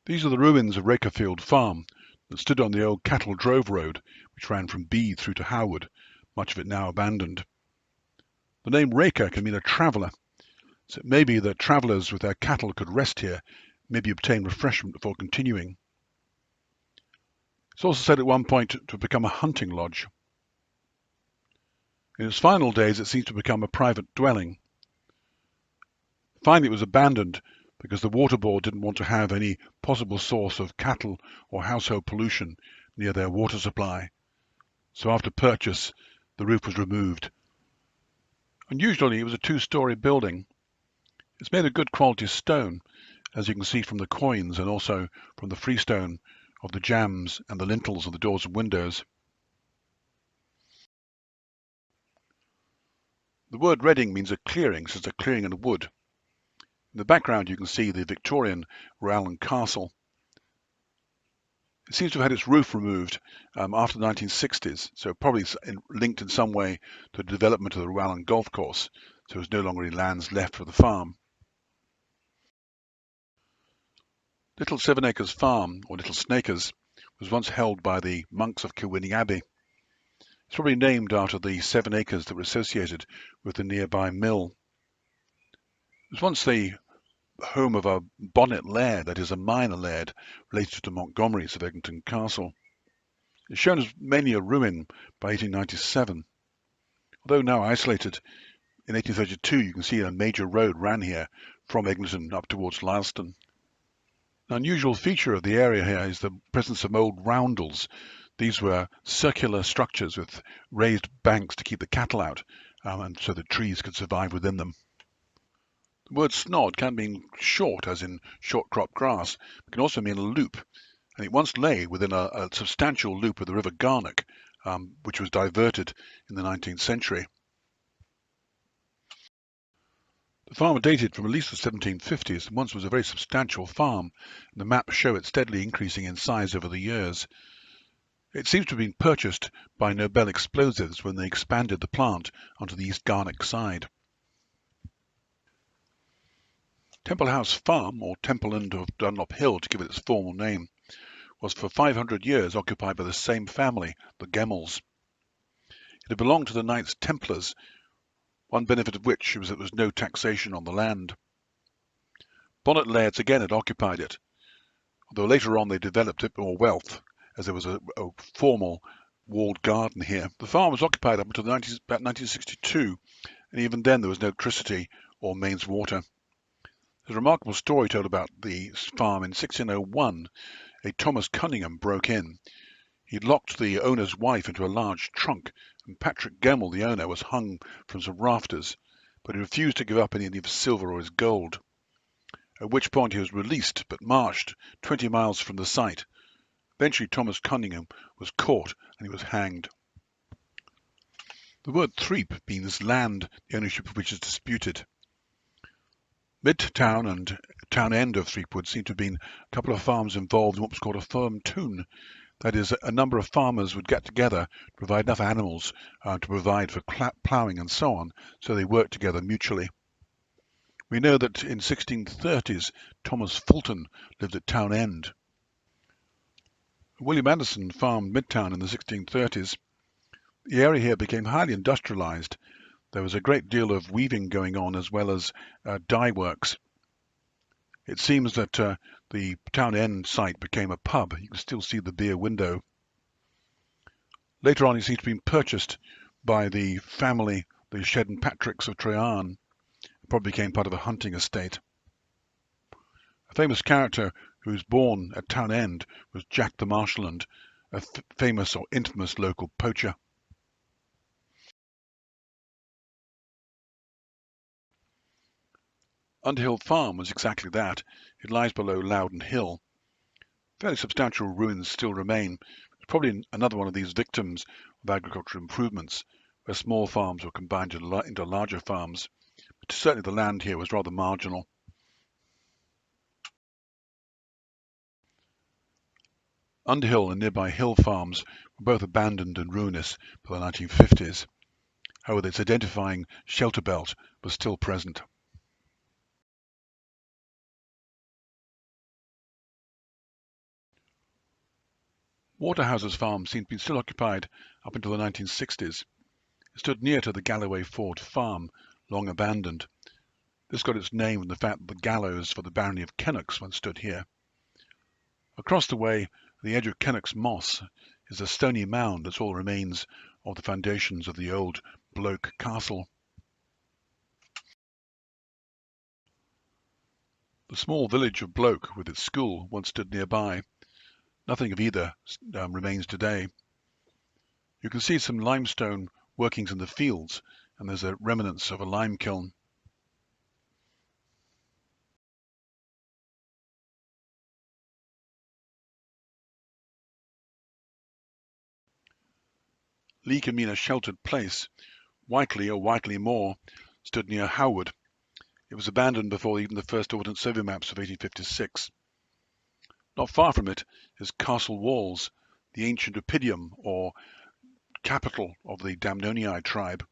These are the ruins of Rakerfield Farm that stood on the old cattle drove road which ran from Bede through to Howard, much of it now abandoned. The name Raker can mean a traveller, so it may be that travellers with their cattle could rest here, maybe obtain refreshment before continuing. It's also said at one point to have become a hunting lodge. In its final days it seems to have become a private dwelling. Finally it was abandoned because the water board didn't want to have any possible source of cattle or household pollution near their water supply. So after purchase, the roof was removed. Unusually, it was a two-storey building. It's made of good quality stone, as you can see from the coins and also from the freestone of the jambs and the lintels of the doors and windows. The word Reading means a clearing, so it's a clearing in a wood. In the background you can see the Victorian Rowland Castle. It seems to have had its roof removed after the 1960s, so probably linked in some way to the development of the Rowland Golf Course, so there's no longer any lands left for the farm. Little Seven Acres Farm, or Little Snakers, was once held by the monks of Kilwinning Abbey. It's probably named after the 7 acres that were associated with the nearby mill. It was once the home of a bonnet laird, that is a minor laird, related to Montgomerys of Eglinton Castle. It's shown as mainly a ruin by 1897. Although now isolated, in 1832 you can see a major road ran here from Eglinton up towards Lyleston. An unusual feature of the area here is the presence of old roundels. These were circular structures with raised banks to keep the cattle out, and so the trees could survive within them. The word snod can mean short, as in short crop grass, but can also mean a loop, and it once lay within a substantial loop of the River Garnock, which was diverted in the 19th century. The farm dated from at least the 1750s and once was a very substantial farm, and the maps show it steadily increasing in size over the years. It seems to have been purchased by Nobel Explosives when they expanded the plant onto the East Garnock side. Templehouse Farm, or Townend of Dunlop Hill to give it its formal name, was for 500 years occupied by the same family, the Gemmels. It had belonged to the Knights Templars, one benefit of which was that there was no taxation on the land. Bonnet lairds again had occupied it, although later on they developed it more wealth, as there was a formal walled garden here. The farm was occupied up until about 1962, and even then there was no electricity or mains water. There's a remarkable story told about the farm. In 1601, a Thomas Cunningham broke in. He'd locked the owner's wife into a large trunk, and Patrick Gemmell, the owner, was hung from some rafters, but he refused to give up any of his silver or his gold. At which point he was released, but marched 20 miles from the site. Eventually Thomas Cunningham was caught and he was hanged. The word Threep means land, the ownership of which is disputed. Midtown and Townend of Threepwood seem to have been a couple of farms involved in what was called a firm toon. That is, a number of farmers would get together to provide enough animals to provide for ploughing and so on, so they worked together mutually. We know that in 1630s, Thomas Fulton lived at Townend. William Anderson farmed Midtown in the 1630s. The area here became highly industrialized. There was a great deal of weaving going on as well as dye works. It seems that the Townend site became a pub. You can still see the beer window. Later on, it seems to have been purchased by the family, the Shedden Patricks of Trearn. It probably became part of a hunting estate. A famous character who was born at Townend was Jack the Marshland, a famous or infamous local poacher. Underhill Farm was exactly that. It lies below Loudon Hill. Fairly substantial ruins still remain. It's probably another one of these victims of agricultural improvements, where small farms were combined into larger farms. But certainly the land here was rather marginal. Underhill and nearby Hill Farms were both abandoned and ruinous by the 1950s. However, its identifying shelter belt was still present. Waterhouse's farm seemed to be still occupied up until the 1960s. It stood near to the Galloway Ford farm, long abandoned. This got its name from the fact that the gallows for the barony of Kennox once stood here. Across the way, at the edge of Kennox Moss, is a stony mound that's all remains of the foundations of the old Bloke Castle. The small village of Bloke, with its school, once stood nearby. Nothing of either remains today. You can see some limestone workings in the fields, and there's a remnants of a lime kiln. Lee can mean a sheltered place. Whiteley or Whiteley Moor stood near Howard. It was abandoned before even the first Ordnance Survey maps of 1856. Not far from it is Castle Walls, the ancient oppidum or capital of the Damnonii tribe.